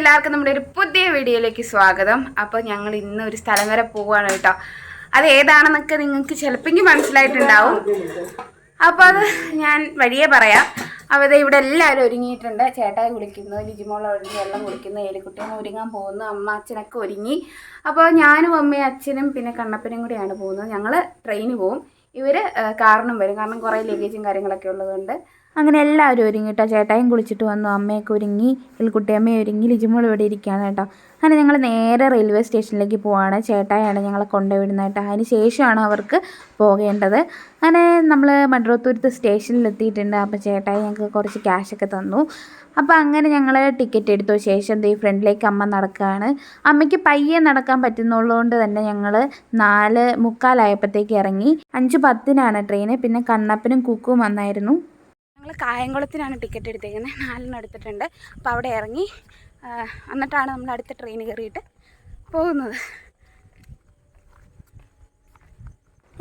എല്ലാവർക്കും നമ്മുടെ ഒരു പുതിയ വീഡിയോയിലേക്ക് സ്വാഗതം. അപ്പോൾ ഞങ്ങൾ ഇന്ന് ഒരു സ്ഥലം വരെ പോവുകയാണ് കേട്ടോ. അത് ഏതാണെന്നൊക്കെ നിങ്ങൾക്ക് ചിലപ്പോൾ മനസ്സിലായിട്ടുണ്ടാവും. അപ്പോൾ അത് ഞാൻ വഴിയേ പറയാം. അപ്പോൾ ഇവിടെ എല്ലാവരും ഒരുങ്ങിയിട്ടുണ്ട്. ചേട്ടായി കുളിക്കുന്നു, ലിജിമോൾ ഒരുങ്ങി, വെള്ളം കുളിക്കുന്നു, ഏലിക്കുട്ടിയും ഒരുങ്ങാൻ പോകുന്നു, അമ്മ അച്ഛനൊക്കെ ഒരുങ്ങി. അപ്പോൾ ഞാനും അമ്മയും അച്ഛനും പിന്നെ കണ്ണപ്പനും കൂടിയാണ് പോകുന്നത്. ഞങ്ങൾ ട്രെയിന് പോവും, ഇവർ കാറിനും വരും. കാരണം കുറേ ലഗേജും കാര്യങ്ങളൊക്കെ ഉള്ളതുകൊണ്ട് അങ്ങനെ എല്ലാവരും ഒരുങ്ങിട്ടോ. ചേട്ടായും കുളിച്ചിട്ട് വന്നു, അമ്മയൊക്കെ ഒരുങ്ങി, എൽക്കുട്ടിയമ്മയും ഒരുങ്ങി, ലിജിമോൾ ഇവിടെ ഇരിക്കുകയാണ് കേട്ടോ. അങ്ങനെ ഞങ്ങൾ നേരെ റെയിൽവേ സ്റ്റേഷനിലേക്ക് പോവാണ്. ചേട്ടായാണ് ഞങ്ങളെ കൊണ്ടുവിടുന്നത് കേട്ടോ. അതിന് ശേഷമാണ് അവർക്ക് പോകേണ്ടത്. അങ്ങനെ നമ്മൾ മൺട്രോത്തുരുത്ത് സ്റ്റേഷനിലെത്തിയിട്ടുണ്ട്. അപ്പോൾ ചേട്ടായി ഞങ്ങൾക്ക് കുറച്ച് ക്യാഷൊക്കെ തന്നു. അപ്പോൾ അങ്ങനെ ഞങ്ങൾ ടിക്കറ്റ് എടുത്ത ശേഷം ഈ ഫ്രണ്ടിലേക്ക് അമ്മ നടക്കുകയാണ്. അമ്മയ്ക്ക് പയ്യെ നടക്കാൻ പറ്റുന്നുള്ളതുകൊണ്ട് തന്നെ ഞങ്ങൾ 4:45 ഇറങ്ങി. 5:10 ട്രെയിന്. പിന്നെ കണ്ണപ്പനും കുക്കും വന്നായിരുന്നു. ഞങ്ങൾ കായംകുളത്തിനാണ് ടിക്കറ്റ് എടുത്തേക്കുന്നത്. 4 എടുത്തിട്ടുണ്ട്. അപ്പോൾ അവിടെ ഇറങ്ങി എന്നിട്ടാണ് നമ്മൾ അടുത്ത ട്രെയിൻ കയറിയിട്ട് പോകുന്നത്.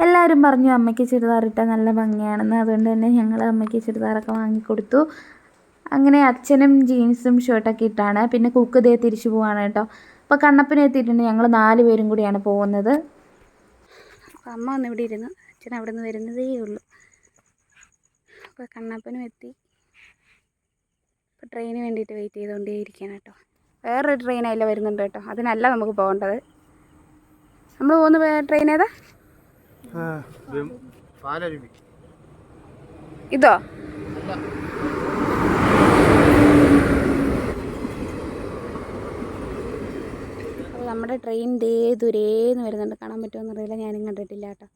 എല്ലാവരും പറഞ്ഞു അമ്മയ്ക്ക് ചുരിദാറിട്ടാൽ നല്ല ഭംഗിയാണെന്ന്. അതുകൊണ്ട് തന്നെ ഞങ്ങൾ അമ്മയ്ക്ക് ചുരിദാറൊക്കെ വാങ്ങിക്കൊടുത്തു. അങ്ങനെ അച്ഛനും ജീൻസും ഷർട്ടൊക്കെ ഇട്ടാണ്. പിന്നെ കുക്ക് ദേ തിരിച്ചു പോവാണ് കേട്ടോ. അപ്പോൾ കണ്ണപ്പനും എത്തിയിട്ടുണ്ട്. ഞങ്ങൾ 4 പേരും കൂടിയാണ് പോകുന്നത്. അപ്പോൾ അമ്മ വന്ന് ഇവിടെ ഇരുന്നു. അച്ഛൻ അവിടെ നിന്ന് വരുന്നതേ ഉള്ളൂ. അപ്പോൾ കണ്ണപ്പനും എത്തി. ഇപ്പോൾ ട്രെയിന് വേണ്ടിയിട്ട് വെയിറ്റ് ചെയ്തുകൊണ്ടേ ഇരിക്കുകയാണ് കേട്ടോ. വേറൊരു ട്രെയിൻ അതിൽ വരുന്നുണ്ട് കേട്ടോ. അതിനല്ല നമുക്ക് പോകേണ്ടത്. നമ്മൾ പോകുന്ന ട്രെയിൻ ഏതാ? ഇതോ? അപ്പോൾ നമ്മുടെ ട്രെയിൻ ദേ ദൂരേന്ന് വരുന്നുണ്ട്. കാണാൻ പറ്റുമോ അറിയില്ല, ഞാനും കണ്ടിട്ടില്ല കേട്ടോ.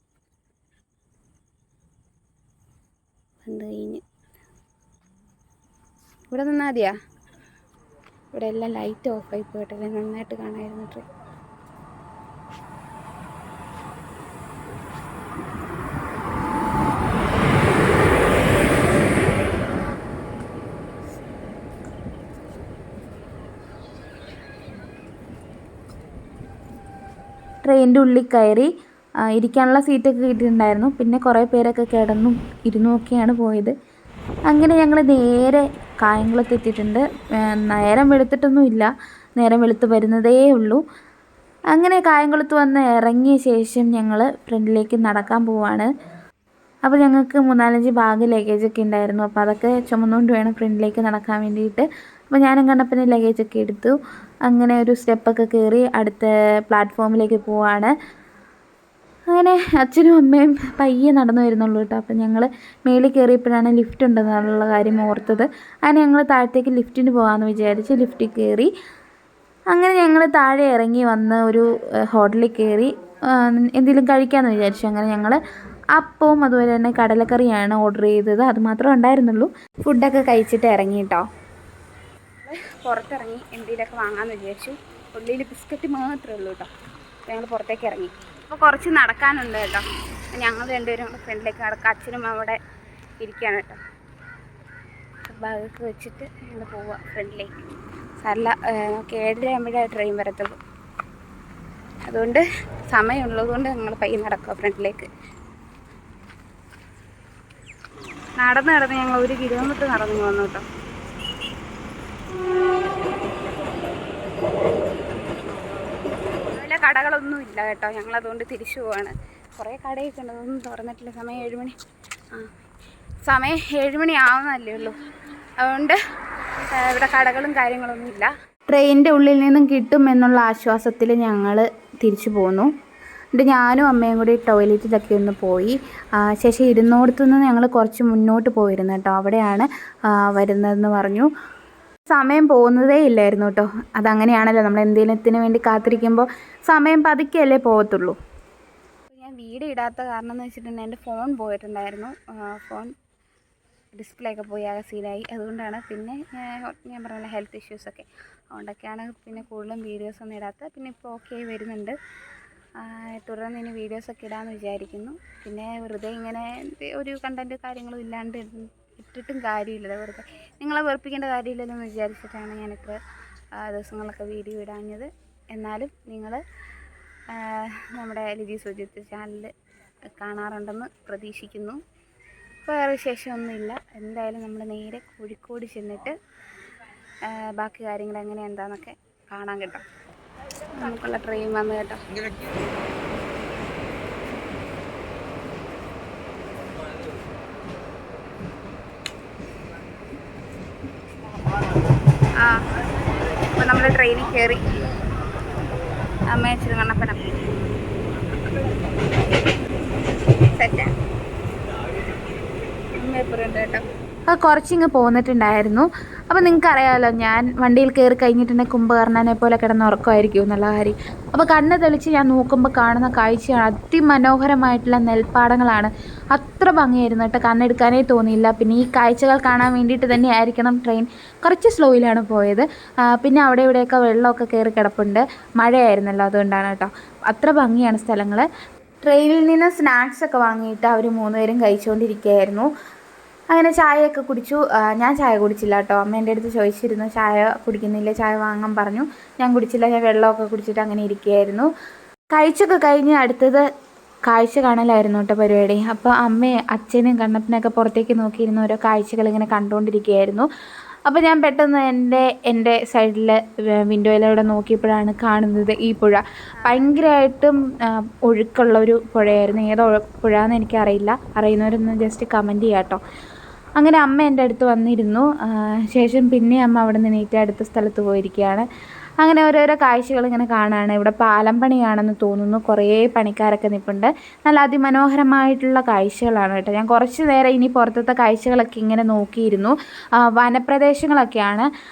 എന്ത് കഴിഞ്ഞ് ഇവിടെ നിന്നാൽ മതിയാ? ഇവിടെ എല്ലാം ലൈറ്റ് ഓഫായി പോയിട്ടല്ലേ, നന്നായിട്ട് കാണാമായിരുന്നു ട്രെയിൻ. ട്രെയിനിൻ്റെ ഉള്ളിൽ കയറി ഇരിക്കാനുള്ള സീറ്റൊക്കെ കിട്ടിയിട്ടുണ്ടായിരുന്നു. പിന്നെ കുറേ പേരൊക്കെ കിടന്നും ഇരുന്നുമൊക്കെയാണ് പോയത്. അങ്ങനെ ഞങ്ങൾ നേരെ കായംകുളത്ത് എത്തിയിട്ടുണ്ട്. നേരം വെളുത്തിട്ടൊന്നുമില്ല, നേരം വെളുത്ത് വരുന്നതേ ഉള്ളൂ. അങ്ങനെ കായംകുളത്ത് വന്ന് ഇറങ്ങിയ ശേഷം ഞങ്ങൾ ഫ്രണ്ടിലേക്ക് നടക്കാൻ പോവാണ്. അപ്പോൾ ഞങ്ങൾക്ക് 3-4 ബാഗ് ലഗേജൊക്കെ ഉണ്ടായിരുന്നു. അപ്പോൾ അതൊക്കെ ചുമന്നുകൊണ്ട് വേണം ഫ്രണ്ടിലേക്ക് നടക്കാൻ വേണ്ടിയിട്ട്. അപ്പോൾ ഞാനും കണ്ണപ്പന് ലഗേജൊക്കെ എടുത്തു. അങ്ങനെ ഒരു സ്റ്റെപ്പൊക്കെ കയറി അടുത്ത പ്ലാറ്റ്ഫോമിലേക്ക് പോവാണ്. അങ്ങനെ അച്ഛനും അമ്മയും പയ്യെ നടന്നു വരുന്നുള്ളൂ കേട്ടോ. അപ്പം ഞങ്ങൾ മേളിൽ കയറിയപ്പോഴാണ് ലിഫ്റ്റ് ഉണ്ടെന്നുള്ള കാര്യം ഓർത്തത്. അങ്ങനെ ഞങ്ങൾ താഴത്തേക്ക് ലിഫ്റ്റിന് പോകാമെന്ന് വിചാരിച്ച് ലിഫ്റ്റിൽ കയറി. അങ്ങനെ ഞങ്ങൾ താഴെ ഇറങ്ങി വന്ന് ഒരു ഹോട്ടലിൽ കയറി എന്തെങ്കിലും കഴിക്കാമെന്ന് വിചാരിച്ചു. അങ്ങനെ ഞങ്ങൾ അപ്പവും അതുപോലെ തന്നെ കടലക്കറിയാണ് ഓർഡർ ചെയ്തത്. അത് മാത്രമേ ഉണ്ടായിരുന്നുള്ളൂ. ഫുഡൊക്കെ കഴിച്ചിട്ട് ഇറങ്ങി കേട്ടോ. പുറത്തിറങ്ങി എന്തെങ്കിലുമൊക്കെ വാങ്ങാമെന്ന് വിചാരിച്ചു. ഉള്ളിൽ ബിസ്ക്കറ്റ് മാത്രമേ ഉള്ളൂ കേട്ടോ. ഞങ്ങൾ പുറത്തേക്ക് ഇറങ്ങി. അപ്പോൾ കുറച്ച് നടക്കാനുണ്ട് കേട്ടോ. ഞങ്ങൾ രണ്ടുപേരും ഫ്രണ്ടിലേക്ക് നടക്കുക. അച്ഛനും അവിടെ ഇരിക്കുകയാണ് കേട്ടോ. ബാഗൊക്കെ വെച്ചിട്ട് ഞങ്ങൾ പോവുക ഫ്രണ്ടിലേക്ക്. സാറില്ല, നമുക്ക് 7:30 ട്രെയിൻ വരത്തുള്ളൂ. അതുകൊണ്ട് സമയമുള്ളതുകൊണ്ട് ഞങ്ങൾ പയ്യെ നടക്കുക ഫ്രണ്ടിലേക്ക്. നടന്ന് ഞങ്ങൾ 1 കിലോമീറ്റർ നടന്നു വന്നു കേട്ടോ. അതുപോലെ കടകളൊന്നും ഇല്ല കേട്ടോ. ഞങ്ങളതുകൊണ്ട് തിരിച്ചു പോവാണ്. കുറേ കടയൊക്കെ ഉണ്ട്, അതൊന്നും തുറന്നിട്ടില്ല. സമയം 7 മണി. സമയം 7 മണി ആവുന്നതല്ലേ ഉള്ളൂ. അതുകൊണ്ട് ഇവിടെ കടകളും കാര്യങ്ങളൊന്നും ഇല്ല. ട്രെയിനിൻ്റെ ഉള്ളിൽ നിന്നും കിട്ടും എന്നുള്ള ആശ്വാസത്തിൽ ഞങ്ങൾ തിരിച്ചു പോന്നു. എന്നിട്ട് ഞാനും അമ്മയും കൂടി ടോയ്ലറ്റിലൊക്കെ ഒന്ന് പോയി. ശേഷം ഇരുന്നോടത്തുനിന്ന് ഞങ്ങൾ കുറച്ച് മുന്നോട്ട് പോയിരുന്നു കേട്ടോ. അവിടെയാണ് വരുന്നതെന്ന് പറഞ്ഞു. സമയം പോകുന്നതേ ഇല്ലായിരുന്നു കേട്ടോ. അതങ്ങനെയാണല്ലോ, നമ്മൾ എന്തെങ്കിലുത്തിന് വേണ്ടി കാത്തിരിക്കുമ്പോൾ സമയം പതുക്കെയല്ലേ പോകത്തുള്ളൂ. ഞാൻ വീഡിയോ ഇടാത്ത കാരണം എന്ന് വെച്ചിട്ടുണ്ടെങ്കിൽ എൻ്റെ ഫോൺ പോയിട്ടുണ്ടായിരുന്നു. ഫോൺ ഡിസ്പ്ലേ ഒക്കെ പോയി ആകെ സീനായി. അതുകൊണ്ടാണ്. പിന്നെ ഞാൻ പറഞ്ഞ ഹെൽത്ത് ഇഷ്യൂസൊക്കെ അതുകൊണ്ടൊക്കെയാണ് പിന്നെ കൂടുതലും വീഡിയോസൊന്നും ഇടാത്തത്. പിന്നെ ഇപ്പോൾ ഓക്കെ വരുന്നുണ്ട്. തുടർന്ന് ഇനി വീഡിയോസൊക്കെ ഇടാമെന്ന് വിചാരിക്കുന്നു. പിന്നെ വെറുതെ ഇങ്ങനെ ഒരു കണ്ടൻറ്റ് കാര്യങ്ങളും ഇല്ലാണ്ട് ഇട്ടിട്ടും കാര്യമില്ലല്ലോ. വെറുതെ നിങ്ങളെ വെറുപ്പിക്കേണ്ട കാര്യമില്ലല്ലോ എന്ന് വിചാരിച്ചിട്ടാണ് ഞാനിത്ര ദിവസങ്ങളൊക്കെ വീഡിയോ ഇടാഞ്ഞത്. എന്നാലും നിങ്ങൾ നമ്മുടെ ലിജി സുജിത്ത് ചാനൽ കാണാറുണ്ടെന്ന് പ്രതീക്ഷിക്കുന്നു. വേറെ വിശേഷമൊന്നുമില്ല. എന്തായാലും നമ്മൾ നേരെ കോഴിക്കോട് ചെന്നിട്ട് ബാക്കി കാര്യങ്ങൾ എങ്ങനെ എന്താണെന്നൊക്കെ കാണാൻ കേട്ടോ. നമുക്കുള്ള ട്രെയിൻ വന്നു കേട്ടോ. ആ അപ്പോൾ നമ്മൾ ട്രെയിനിൽ കയറി. അമ്മ ഇച്ചിരി കണ്ണപ്പനം സെറ്റാ. അമ്മ എപ്പോഴും ഉണ്ട് കേട്ടോ. അത് കുറച്ചിങ്ങ് പോന്നിട്ടുണ്ടായിരുന്നു. അപ്പോൾ നിങ്ങൾക്കറിയാമല്ലോ, ഞാൻ വണ്ടിയിൽ കയറി കഴിഞ്ഞിട്ടുണ്ടെങ്കിൽ കുംഭകർണനെ പോലെ കിടന്ന് ഉറക്കമായിരിക്കും എന്നുള്ള കാര്യം. അപ്പോൾ കണ്ണ് തെളിച്ച് ഞാൻ നോക്കുമ്പോൾ കാണുന്ന കാഴ്ചയാണ് അതിമനോഹരമായിട്ടുള്ള നെൽപ്പാടങ്ങളാണ്. അത്ര ഭംഗിയായിരുന്നു കേട്ടോ, കണ്ണെടുക്കാനേ തോന്നിയില്ല. പിന്നെ ഈ കാഴ്ചകൾ കാണാൻ വേണ്ടിയിട്ട് തന്നെ ആയിരിക്കണം ട്രെയിൻ കുറച്ച് സ്ലോയിലാണ് പോയത്. പിന്നെ അവിടെ ഇവിടെയൊക്കെ വെള്ളമൊക്കെ കയറി കിടപ്പുണ്ട്, മഴയായിരുന്നല്ലോ, അതുകൊണ്ടാണ് കേട്ടോ. അത്ര ഭംഗിയാണ് സ്ഥലങ്ങൾ. ട്രെയിനിൽ നിന്ന് സ്നാക്സൊക്കെ വാങ്ങിയിട്ട് അവർ 3 പേരും കഴിച്ചുകൊണ്ടിരിക്കുകയായിരുന്നു. അങ്ങനെ ചായയൊക്കെ കുടിച്ചു. ഞാൻ ചായ കുടിച്ചില്ല കേട്ടോ. അമ്മ എൻ്റെ അടുത്ത് ചോദിച്ചിരുന്നു ചായ കുടിക്കുന്നില്ല, ചായ വാങ്ങാൻ പറഞ്ഞു. ഞാൻ കുടിച്ചില്ല, ഞാൻ വെള്ളമൊക്കെ കുടിച്ചിട്ട് അങ്ങനെ ഇരിക്കുകയായിരുന്നു. കഴിച്ചൊക്കെ കഴിഞ്ഞ് അടുത്തത് കാഴ്ച കാണലായിരുന്നു കേട്ടോ പരിപാടി. അപ്പോൾ അമ്മയും അച്ഛനും കണ്ണപ്പനൊക്കെ പുറത്തേക്ക് നോക്കിയിരുന്ന ഓരോ കാഴ്ചകൾ ഇങ്ങനെ കണ്ടുകൊണ്ടിരിക്കുകയായിരുന്നു. അപ്പോൾ ഞാൻ പെട്ടെന്ന് എൻ്റെ സൈഡിൽ വിൻഡോയിലൂടെ നോക്കിയപ്പോഴാണ് കാണുന്നത് ഈ പുഴ. ഭയങ്കരമായിട്ടും ഒഴുക്കുള്ള ഒരു പുഴയായിരുന്നു. ഏതോ പുഴയെന്ന് എനിക്കറിയില്ല, അറിയുന്നവരൊന്ന് ജസ്റ്റ് കമൻറ്റ് ചെയ്യാം കേട്ടോ. അങ്ങനെ അമ്മ എൻ്റെ അടുത്ത് വന്നിരുന്നു. ശേഷം പിന്നെ അമ്മ അവിടെ നിന്ന് എണീറ്റ് അടുത്ത സ്ഥലത്ത് പോയിരിക്കുകയാണ്. അങ്ങനെ ഓരോരോ കാഴ്ചകൾ ഇങ്ങനെ കാണാണ്. ഇവിടെ പാലം പണിയാണെന്ന് തോന്നുന്നു. കുറേ പണിക്കാരൊക്കെ നിൽപ്പുണ്ട്. നല്ല അതിമനോഹരമായിട്ടുള്ള കാഴ്ചകളാണ് കേട്ടോ. ഞാൻ കുറച്ച് നേരം ഇനി പുറത്തത്തെ കാഴ്ചകളൊക്കെ ഇങ്ങനെ നോക്കിയിരുന്നു. വനപ്രദേശങ്ങളൊക്കെയാണ്.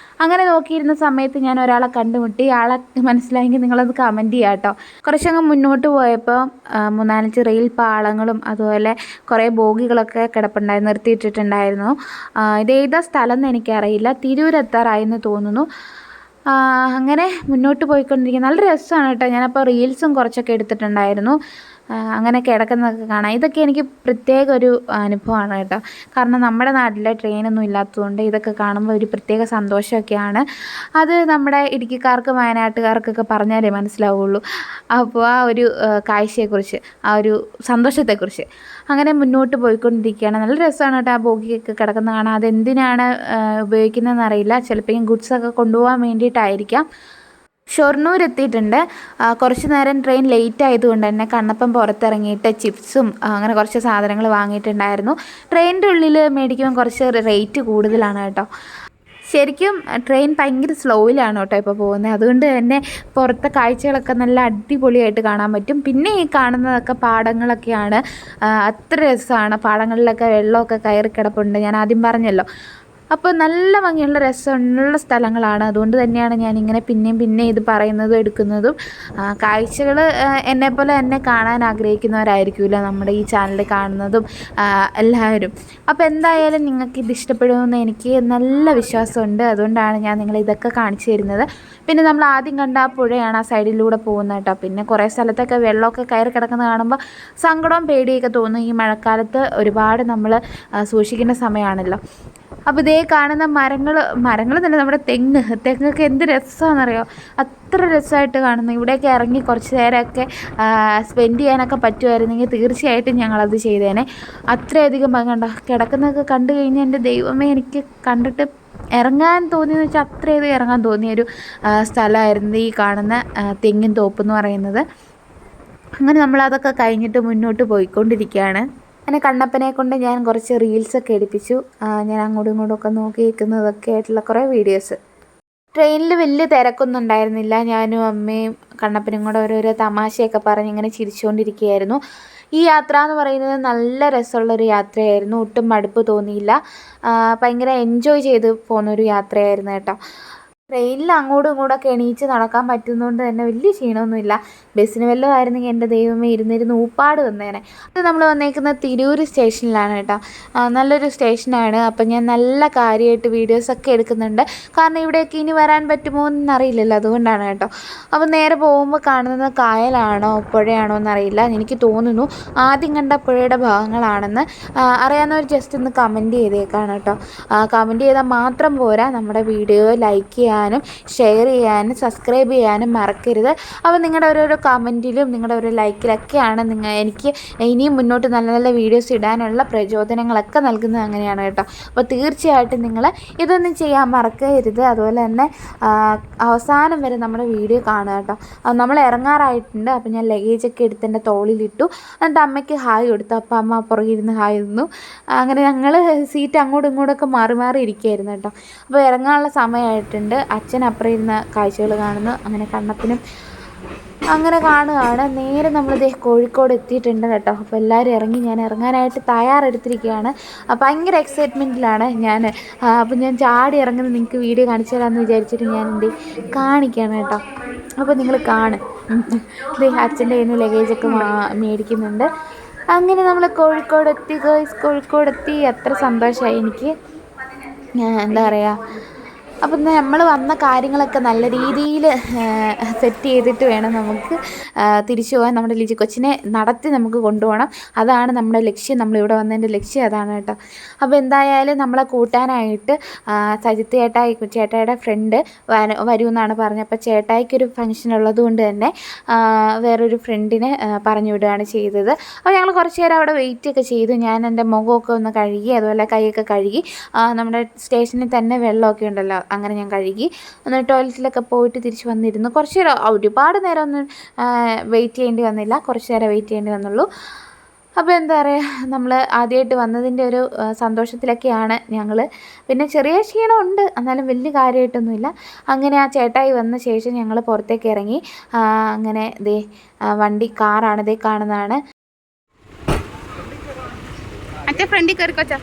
അങ്ങനെ നോക്കിയിരുന്ന സമയത്ത് ഞാൻ ഒരാളെ കണ്ടുമുട്ടി. ആളെ മനസ്സിലായെങ്കിൽ നിങ്ങളത് കമൻറ്റ് ചെയ്യാം കേട്ടോ. കുറച്ചങ്ങ് മുന്നോട്ട് പോയപ്പോൾ 3-4 റെയിൽ പാളങ്ങളും അതുപോലെ കുറേ ബോഗികളൊക്കെ കിടപ്പുണ്ടായിരുന്നു, നിർത്തിയിട്ടിട്ടുണ്ടായിരുന്നു. ഇതേതാ സ്ഥലം എന്ന് എനിക്കറിയില്ല. തിരൂരെത്താറായെന്ന് തോന്നുന്നു. അങ്ങനെ മുന്നോട്ട് പോയിക്കൊണ്ടിരിക്കുക. നല്ല രസമാണ് കേട്ടോ. ഞാനപ്പോൾ റീൽസും കുറച്ചൊക്കെ എടുത്തിട്ടുണ്ടായിരുന്നു. അങ്ങനെ കിടക്കുന്നതൊക്കെ കാണാം. ഇതൊക്കെ എനിക്ക് പ്രത്യേക ഒരു അനുഭവമാണ് കേട്ടോ. കാരണം നമ്മുടെ നാട്ടിലെ ട്രെയിനൊന്നും ഇല്ലാത്തതുകൊണ്ട് ഇതൊക്കെ കാണുമ്പോൾ ഒരു പ്രത്യേക സന്തോഷമൊക്കെയാണ്. അത് നമ്മുടെ ഇടുക്കിക്കാർക്കും വയനാട്ടുകാർക്കൊക്കെ പറഞ്ഞാലേ മനസ്സിലാവുള്ളൂ. അപ്പോൾ ആ ഒരു കാഴ്ചയെക്കുറിച്ച്, ആ ഒരു സന്തോഷത്തെക്കുറിച്ച് അങ്ങനെ മുന്നോട്ട് പോയിക്കൊണ്ടിരിക്കുകയാണ്. നല്ല രസമാണ് കേട്ടോ ആ ബോഗിയൊക്കെ കിടക്കുന്ന കാണാൻ. അതെന്തിനാണ് ഉപയോഗിക്കുന്നതെന്ന് അറിയില്ല. ചിലപ്പോൾ ഗുഡ്സൊക്കെ കൊണ്ടുപോകാൻ വേണ്ടിയിട്ടായിരിക്കാം. ഷൊർണൂർ എത്തിയിട്ടുണ്ട്. കുറച്ച് നേരം ട്രെയിൻ ലേറ്റ് ആയതുകൊണ്ട് തന്നെ കണ്ണപ്പം പുറത്തിറങ്ങിയിട്ട് ചിപ്സും അങ്ങനെ കുറച്ച് സാധനങ്ങൾ വാങ്ങിയിട്ടുണ്ടായിരുന്നു. ട്രെയിനിൻ്റെ ഉള്ളിൽ മേടിക്കുമ്പോൾ കുറച്ച് റേറ്റ് കൂടുതലാണ് കേട്ടോ. ശരിക്കും ട്രെയിൻ ഭയങ്കര സ്ലോയിലാണ് കേട്ടോ ഇപ്പോൾ പോകുന്നത്. അതുകൊണ്ട് തന്നെ പുറത്തെ കാഴ്ചകളൊക്കെ നല്ല അടിപൊളിയായിട്ട് കാണാൻ പറ്റും. പിന്നെ ഈ കാണുന്നതൊക്കെ പാടങ്ങളൊക്കെയാണ്. അത്ര രസമാണ്. പാടങ്ങളിലൊക്കെ വെള്ളമൊക്കെ കയറി കിടപ്പുണ്ട്, ഞാൻ ആദ്യം പറഞ്ഞല്ലോ. അപ്പോൾ നല്ല ഭംഗിയുള്ള രസമുള്ള സ്ഥലങ്ങളാണ്. അതുകൊണ്ട് തന്നെയാണ് ഞാനിങ്ങനെ പിന്നെ ഇത് പറയുന്നതും എടുക്കുന്നതും. കാഴ്ചകൾ എന്നെപ്പോലെ തന്നെ കാണാൻ ആഗ്രഹിക്കുന്നവരായിരിക്കുമല്ലോ നമ്മുടെ ഈ ചാനൽ കാണുന്നതും എല്ലാവരും. അപ്പോൾ എന്തായാലും നിങ്ങൾക്ക് ഇത് ഇഷ്ടപ്പെടുമെന്ന് എനിക്ക് നല്ല വിശ്വാസമുണ്ട്. അതുകൊണ്ടാണ് ഞാൻ നിങ്ങളെ ഇതൊക്കെ കാണിച്ചു തരുന്നത്. പിന്നെ നമ്മൾ ആദ്യം കണ്ട ആ പുഴയാണ് ആ സൈഡിലൂടെ പോകുന്നത് കേട്ടോ. പിന്നെ കുറേ സ്ഥലത്തൊക്കെ വെള്ളമൊക്കെ കയറി കിടക്കുന്നത് കാണുമ്പോൾ സങ്കടവും പേടിയൊക്കെ തോന്നും. ഈ മഴക്കാലത്ത് ഒരുപാട് നമ്മൾ സൂക്ഷിക്കേണ്ട സമയമാണല്ലോ. അപ്പോൾ ഇതേ കാണുന്ന മരങ്ങൾ തന്നെ നമ്മുടെ തെങ്ങൊക്കെ എന്ത് രസമാണെന്നറിയോ. അത്ര രസമായിട്ട് കാണുന്നു. ഇവിടെയൊക്കെ ഇറങ്ങി കുറച്ച് നേരമൊക്കെ സ്പെൻഡ് ചെയ്യാനൊക്കെ പറ്റുമായിരുന്നെങ്കിൽ തീർച്ചയായിട്ടും ഞങ്ങളത് ചെയ്തേനെ. അത്രയധികം കണ്ടോ കിടക്കുന്നതൊക്കെ കണ്ടു കഴിഞ്ഞാൽ എൻ്റെ ദൈവമേ, എനിക്ക് കണ്ടിട്ട് ഇറങ്ങാൻ തോന്നിയെന്ന് വെച്ചാൽ അത്രയധികം ഇറങ്ങാൻ തോന്നിയൊരു സ്ഥലമായിരുന്നു ഈ കാണുന്ന തെങ്ങിൻ തോപ്പ് എന്ന് പറയുന്നത്. അങ്ങനെ നമ്മളതൊക്കെ കഴിഞ്ഞിട്ട് മുന്നോട്ട് പോയിക്കൊണ്ടിരിക്കുകയാണ്. അങ്ങനെ കണ്ണപ്പനെ കൊണ്ട് ഞാൻ കുറച്ച് റീൽസൊക്കെ എടുപ്പിച്ചു. ഞാൻ അങ്ങോട്ടും ഇങ്ങോട്ടുമൊക്കെ നോക്കി നിൽക്കുന്നതൊക്കെ ആയിട്ടുള്ള കുറേ വീഡിയോസ്. ട്രെയിനിൽ വലിയ തിരക്കൊന്നും ഉണ്ടായിരുന്നില്ല. ഞാനും അമ്മയും കണ്ണപ്പനും കൂടെ ഓരോരോ തമാശയൊക്കെ പറഞ്ഞ് ഇങ്ങനെ ചിരിച്ചുകൊണ്ടിരിക്കുകയായിരുന്നു. ഈ യാത്ര എന്ന് പറയുന്നത് നല്ല രസമുള്ളൊരു യാത്രയായിരുന്നു. ഒട്ടും മടുപ്പ് തോന്നിയില്ല. ഭയങ്കര എൻജോയ് ചെയ്ത് പോകുന്നൊരു യാത്രയായിരുന്നു കേട്ടോ. ട്രെയിനിൽ അങ്ങോട്ടും ഇങ്ങോട്ടൊക്കെ എണീച്ച് നടക്കാൻ പറ്റുന്നതുകൊണ്ട് തന്നെ വലിയ ക്ഷീണമൊന്നുമില്ല. ബസ്സിന് വല്ലതും ആയിരുന്നെങ്കിൽ എൻ്റെ ദൈവമേ ഇരുന്നിരുന്ന് ഊപ്പാട് വന്നേനെ. അത് നമ്മൾ വന്നേക്കുന്നത് തിരൂർ സ്റ്റേഷനിലാണ് കേട്ടോ. നല്ലൊരു സ്റ്റേഷനാണ്. അപ്പം ഞാൻ നല്ല കാര്യമായിട്ട് വീഡിയോസൊക്കെ എടുക്കുന്നുണ്ട്. കാരണം ഇവിടെയൊക്കെ ഇനി വരാൻ പറ്റുമോ എന്നറിയില്ലല്ലോ, അതുകൊണ്ടാണ് കേട്ടോ. അപ്പം നേരെ പോകുമ്പോൾ കാണുന്നത് കായലാണോ പുഴയാണോ എന്നറിയില്ല. എനിക്ക് തോന്നുന്നു ആദ്യം കണ്ട പുഴയുടെ ഭാഗങ്ങളാണെന്ന്. അറിയാവുന്നവർ ജസ്റ്റ് ഒന്ന് കമൻറ്റ് ചെയ്തേക്കാണ് കേട്ടോ. കമൻറ്റ് ചെയ്താൽ മാത്രം പോരാ, നമ്മുടെ വീഡിയോ ലൈക്ക് ചെയ്യുക, ചെയ്യാനും ഷെയർ ചെയ്യാനും സബ്സ്ക്രൈബ് ചെയ്യാനും മറക്കരുത്. അപ്പോൾ നിങ്ങളുടെ ഓരോരോ കമൻറ്റിലും നിങ്ങളുടെ ഓരോ ലൈക്കിലൊക്കെയാണ് എനിക്ക് ഇനിയും മുന്നോട്ട് നല്ല നല്ല വീഡിയോസ് ഇടാനുള്ള പ്രചോദനങ്ങളൊക്കെ നൽകുന്നത് അങ്ങനെയാണ് കേട്ടോ. അപ്പോൾ തീർച്ചയായിട്ടും നിങ്ങൾ ഇതൊന്നും ചെയ്യാൻ മറക്കരുത്. അതുപോലെ തന്നെ അവസാനം വരെ നമ്മുടെ വീഡിയോ കാണുക കേട്ടോ. നമ്മൾ ഇറങ്ങാറായിട്ടുണ്ട്. അപ്പോൾ ഞാൻ ലഗേജൊക്കെ എടുത്ത് എൻ്റെ തോളിലിട്ടു. എന്നിട്ട് അമ്മയ്ക്ക് ഹായ് കൊടുത്തു. അപ്പോൾ അമ്മ പുറകെ ഇരുന്ന് ഹായ് തന്നു. അങ്ങനെ ഞങ്ങൾ സീറ്റ് അങ്ങോട്ടും ഇങ്ങോട്ടൊക്കെ മാറി മാറി ഇരിക്കുകയായിരുന്നു കേട്ടോ. അപ്പോൾ ഇറങ്ങാനുള്ള സമയമായിട്ടുണ്ട്. അച്ഛൻ അപ്പുറം ഇരുന്ന കാഴ്ചകൾ കാണുന്നു. അങ്ങനെ കണ്ണപ്പനും അങ്ങനെ കാണുകയാണ്. നേരെ നമ്മളിത് കോഴിക്കോട് എത്തിയിട്ടുണ്ട് കേട്ടോ. അപ്പോൾ എല്ലാവരും ഇറങ്ങി. ഞാൻ ഇറങ്ങാനായിട്ട് തയ്യാറെടുത്തിരിക്കുകയാണ്. ഭയങ്കര എക്സൈറ്റ്മെൻറ്റിലാണ് ഞാൻ. അപ്പോൾ ഞാൻ ചാടി ഇറങ്ങുന്നത് നിങ്ങൾക്ക് വീഡിയോ കാണിച്ചു തരാമെന്ന് വിചാരിച്ചിട്ട് ഞാൻ എൻ്റെ കാണിക്കുകയാണ് കേട്ടോ. അപ്പോൾ നിങ്ങൾ കാണും. ഇത് അച്ഛൻ്റെ കയ്യിൽ നിന്ന് ലഗേജൊക്കെ മേടിക്കുന്നുണ്ട്. അങ്ങനെ നമ്മൾ കോഴിക്കോടെത്തി ഗേൾസ്, കോഴിക്കോടെത്തി. എത്ര സന്തോഷമായി എനിക്ക്. എന്താ പറയുക, അപ്പം നമ്മൾ വന്ന കാര്യങ്ങളൊക്കെ നല്ല രീതിയിൽ സെറ്റ് ചെയ്തിട്ട് വേണം നമുക്ക് തിരിച്ചു പോകാൻ. നമ്മുടെ ലിജി കൊച്ചിനെ നടത്തി നമുക്ക് കൊണ്ടുപോകണം. അതാണ് നമ്മുടെ ലക്ഷ്യം. നമ്മളിവിടെ വന്നതിൻ്റെ ലക്ഷ്യം അതാണ് കേട്ടോ. അപ്പോൾ എന്തായാലും നമ്മളെ കൂട്ടാനായിട്ട് സജിത്ത് ചേട്ടായിയുടെ ഫ്രണ്ട് വരുമെന്നാണ് പറഞ്ഞത്. അപ്പോൾ ചേട്ടായിക്കൊരു ഫംഗ്ഷൻ ഉള്ളത് കൊണ്ട് തന്നെ വേറൊരു ഫ്രണ്ടിനെ പറഞ്ഞു വിടുകയാണ് ചെയ്തത്. അപ്പോൾ ഞങ്ങൾ കുറച്ച് നേരം അവിടെ വെയിറ്റ് ഒക്കെ ചെയ്തു. ഞാൻ എൻ്റെ മുഖമൊക്കെ ഒന്ന് കഴുകി, അതുപോലെ കൈയൊക്കെ കഴുകി. നമ്മുടെ സ്റ്റേഷനിൽ തന്നെ വെള്ളമൊക്കെ ഉണ്ടല്ലോ, അങ്ങനെ ഞാൻ കഴുകി. എന്നിട്ട് ടോയ്ലറ്റിലൊക്കെ പോയിട്ട് തിരിച്ച് വന്നിരുന്നു. കുറച്ച് നേരം, ഒരുപാട് നേരം ഒന്നും വെയിറ്റ് ചെയ്യേണ്ടി വന്നില്ല. കുറച്ച് നേരം വെയിറ്റ് ചെയ്യേണ്ടി വന്നുള്ളൂ. അപ്പോൾ എന്താ പറയുക, നമ്മൾ ആദ്യമായിട്ട് വന്നതിൻ്റെ ഒരു സന്തോഷത്തിലൊക്കെയാണ് ഞങ്ങൾ. പിന്നെ ചെറിയ ക്ഷീണമുണ്ട്, എന്നാലും വലിയ കാര്യമായിട്ടൊന്നുമില്ല. അങ്ങനെ ആ ചേട്ടായി വന്ന ശേഷം ഞങ്ങൾ പുറത്തേക്ക് ഇറങ്ങി. അങ്ങനെ ദേ വണ്ടി, കാറാണ് ദേ കാണുന്നതാണ്. അച്ഛൻ ഫ്രണ്ടിൽ കയറിക്കോച്ചാ.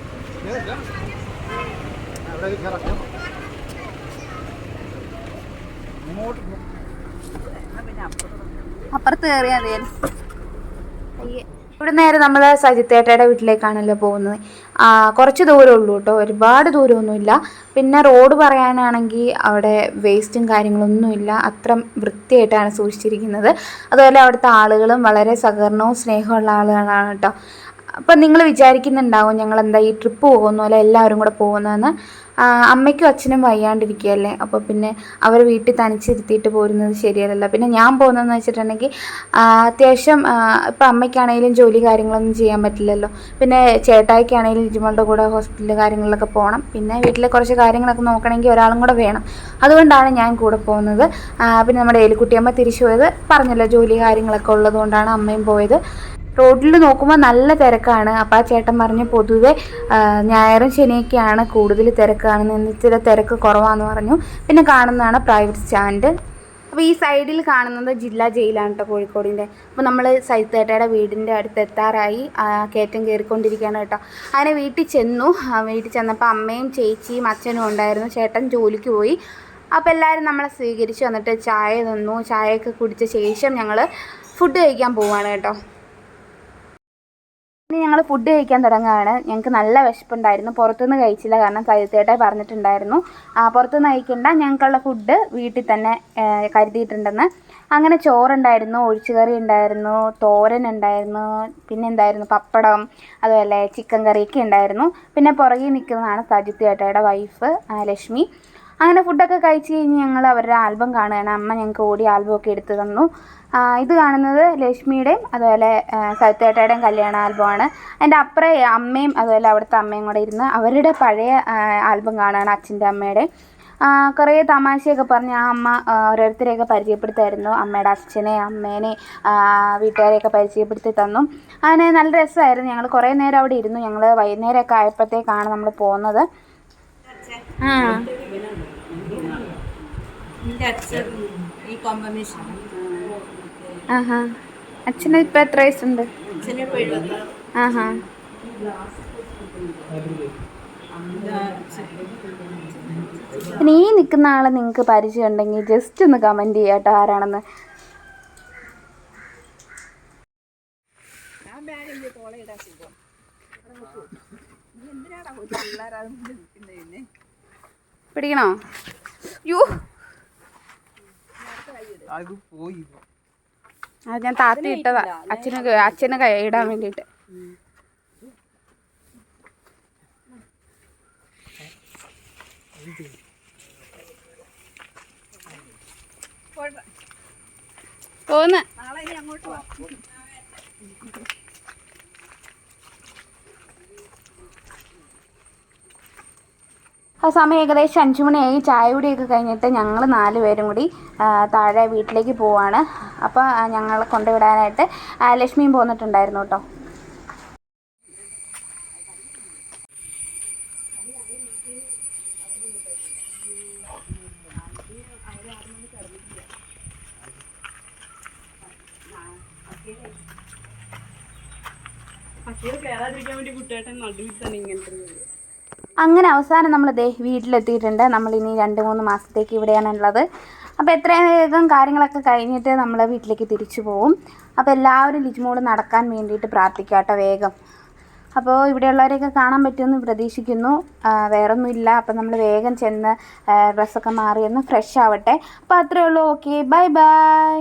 അപ്പുറത്ത് കയറിയാൽ മതി. ഇവിടെ നേരെ നമ്മൾ സജിത്തേട്ടയുടെ വീട്ടിലേക്കാണല്ലോ പോകുന്നത്. കുറച്ച് ദൂരമേ ഉള്ളൂ കേട്ടോ, ഒരുപാട് ദൂരമൊന്നുമില്ല. പിന്നെ റോഡ് പറയാനാണെങ്കിൽ അവിടെ വേസ്റ്റും കാര്യങ്ങളൊന്നുമില്ല, അത്ര വൃത്തിയായിട്ടാണ് സൂക്ഷിച്ചിരിക്കുന്നത്. അതുപോലെ അവിടുത്തെ ആളുകളും വളരെ സഹകരണവും സ്നേഹമുള്ള ആളുകളാണ് കേട്ടോ. അപ്പം നിങ്ങൾ വിചാരിക്കുന്നുണ്ടാവും ഞങ്ങളെന്താ ഈ ട്രിപ്പ് പോകുന്ന പോലെ എല്ലാവരും കൂടെ പോകുന്നതെന്ന്. അമ്മയ്ക്കും അച്ഛനും വയ്യാണ്ടിരിക്കുകയല്ലേ, അപ്പോൾ പിന്നെ അവർ വീട്ടിൽ തനിച്ചിരുത്തിയിട്ട് പോരുന്നത് ശരിയല്ലല്ലോ. പിന്നെ ഞാൻ പോകുന്നതെന്ന് വെച്ചിട്ടുണ്ടെങ്കിൽ അത്യാവശ്യം ഇപ്പം അമ്മയ്ക്കാണെങ്കിലും ജോലി കാര്യങ്ങളൊന്നും ചെയ്യാൻ പറ്റില്ലല്ലോ. പിന്നെ ചേട്ടായിക്കാണെങ്കിലും ലിജിമോളുടെ കൂടെ ഹോസ്പിറ്റലിൽ കാര്യങ്ങളിലൊക്കെ പോകണം. പിന്നെ വീട്ടിലെ കുറച്ച് കാര്യങ്ങളൊക്കെ നോക്കണമെങ്കിൽ ഒരാളും കൂടെ വേണം. അതുകൊണ്ടാണ് ഞാൻ കൂടെ പോകുന്നത്. പിന്നെ നമ്മുടെ ഏലിക്കുട്ടിയമ്മ തിരിച്ചു പോയത് പറഞ്ഞല്ലോ, ജോലി കാര്യങ്ങളൊക്കെ ഉള്ളത് കൊണ്ടാണ് അമ്മയും പോയത്. റോഡിൽ നോക്കുമ്പോൾ നല്ല തിരക്കാണ്. അപ്പോൾ ആ ചേട്ടൻ പറഞ്ഞു പൊതുവെ ഞായറും ശനിയൊക്കെയാണ് കൂടുതൽ തിരക്ക് കാണുന്നത്, ഇന്നിച്ചിരി തിരക്ക് കുറവാണെന്ന് പറഞ്ഞു. പിന്നെ കാണുന്നതാണ് പ്രൈവറ്റ് സ്റ്റാൻഡ്. അപ്പോൾ ഈ സൈഡിൽ കാണുന്നത് ജില്ലാ ജയിലാണ് കേട്ടോ, കോഴിക്കോടിൻ്റെ. അപ്പോൾ നമ്മൾ സജിത്തേട്ടയുടെ വീടിൻ്റെ അടുത്ത് എത്താറായി. കയറ്റം കയറിക്കൊണ്ടിരിക്കുകയാണ് കേട്ടോ. അങ്ങനെ വീട്ടിൽ ചെന്നു. വീട്ടിൽ ചെന്നപ്പോൾ അമ്മയും ചേച്ചിയും അച്ഛനും ഉണ്ടായിരുന്നു. ചേട്ടൻ ജോലിക്ക് പോയി. അപ്പോൾ എല്ലാവരും നമ്മളെ സ്വീകരിച്ചു. വന്നിട്ട് ചായ തന്നു. ചായയൊക്കെ കുടിച്ച ശേഷം ഞങ്ങൾ ഫുഡ് കഴിക്കാൻ പോവുകയാണ് കേട്ടോ. ഇനി ഞങ്ങൾ ഫുഡ് കഴിക്കാൻ തുടങ്ങുകയാണ്. ഞങ്ങൾക്ക് നല്ല വിശപ്പുണ്ടായിരുന്നു. പുറത്തുനിന്ന് കഴിച്ചില്ല, കാരണം സജിത്തേട്ടായി പറഞ്ഞിട്ടുണ്ടായിരുന്നു പുറത്തുനിന്ന് കഴിക്കണ്ട, ഞങ്ങൾക്കുള്ള ഫുഡ് വീട്ടിൽ തന്നെ കരുതിയിട്ടുണ്ടെന്ന്. അങ്ങനെ ചോറുണ്ടായിരുന്നു, ഒഴിച്ചുകറി ഉണ്ടായിരുന്നു, തോരൻ ഉണ്ടായിരുന്നു, പിന്നെ എന്തായിരുന്നു പപ്പടം, അതുപോലെ ചിക്കൻ കറിയൊക്കെ ഉണ്ടായിരുന്നു. പിന്നെ പുറകിൽ നിൽക്കുന്നതാണ് സജിത്തേട്ടയുടെ വൈഫ് ലക്ഷ്മി. അങ്ങനെ ഫുഡൊക്കെ കഴിച്ച് കഴിഞ്ഞ് ഞങ്ങൾ അവരുടെ ആൽബം കാണുകയാണ്. അമ്മ ഞങ്ങൾക്ക് ഓടി ആൽബമൊക്കെ എടുത്തു തന്നു. ഇത് കാണുന്നത് ലക്ഷ്മിയുടെയും അതുപോലെ സജിത്തേട്ടയുടെയും കല്യാണ ആൽബമാണ്. അതിൻ്റെ അപ്പുറം അമ്മയും അതുപോലെ അവിടുത്തെ അമ്മയും കൂടെ ഇരുന്ന് അവരുടെ പഴയ ആൽബം കാണുകയാണ്, അച്ഛൻ്റെ അമ്മയുടെ. കുറേ തമാശയൊക്കെ പറഞ്ഞ് ആ അമ്മ ഓരോരുത്തരെയൊക്കെ പരിചയപ്പെടുത്തായിരുന്നു. അമ്മയുടെ അച്ഛനെ, അമ്മേനെ, വീട്ടുകാരെയൊക്കെ പരിചയപ്പെടുത്തി തന്നു. അങ്ങനെ നല്ല രസമായിരുന്നു. ഞങ്ങൾ കുറേ നേരം അവിടെ ഇരുന്നു. ഞങ്ങൾ വൈകുന്നേരമൊക്കെ ആയപ്പോഴത്തേക്കാണ് നമ്മൾ പോകുന്നത്. അച്ഛന് ഇപ്പം എത്ര വയസ്സുണ്ട്? പിന്നെ ഈ നിൽക്കുന്ന ആളെ നിങ്ങൾക്ക് പരിചയം ഉണ്ടെങ്കിൽ ജസ്റ്റ് ഒന്ന് കമൻറ്റ് ചെയ്യാം കേട്ടോ, ആരാണെന്ന്. പിടിക്കണോ? യോ, അത് ഞാൻ താത്തി ഇട്ടതാ അച്ഛന് ഇടാൻ വേണ്ടിയിട്ട്. പോന്ന് ആ സമയം ഏകദേശം 5 മണിയായി. ചായ കുടിയൊക്കെ കഴിഞ്ഞിട്ട് ഞങ്ങൾ 4 പേരും കൂടി താഴെ വീട്ടിലേക്ക് പോവാണ്. അപ്പോൾ ഞങ്ങളെ കൊണ്ടുവിടാനായിട്ട് ലക്ഷ്മിയും പോന്നിട്ടുണ്ടായിരുന്നു കേട്ടോ. അങ്ങനെ അവസാനം നമ്മൾ വീട്ടിലെത്തിയിട്ടുണ്ട്. നമ്മളിനി 2-3 മാസത്തേക്ക് ഇവിടെയാണുള്ളത്. അപ്പോൾ എത്രയും വേഗം കാര്യങ്ങളൊക്കെ കഴിഞ്ഞിട്ട് നമ്മൾ വീട്ടിലേക്ക് തിരിച്ചു പോവും. അപ്പോൾ എല്ലാവരും ലിജിമോൾ നടക്കാൻ വേണ്ടിയിട്ട് പ്രാർത്ഥിക്കുക കേട്ടോ വേഗം. അപ്പോൾ ഇവിടെയുള്ളവരെയൊക്കെ കാണാൻ പറ്റുമെന്ന് പ്രതീക്ഷിക്കുന്നു. വേറൊന്നുമില്ല. അപ്പോൾ നമ്മൾ വേഗം ചെന്ന് ഡ്രസ്സൊക്കെ മാറി ഒന്ന് ഫ്രഷ് ആവട്ടെ. അപ്പോൾ അത്രയേ ഉള്ളൂ. Okay, bye bye.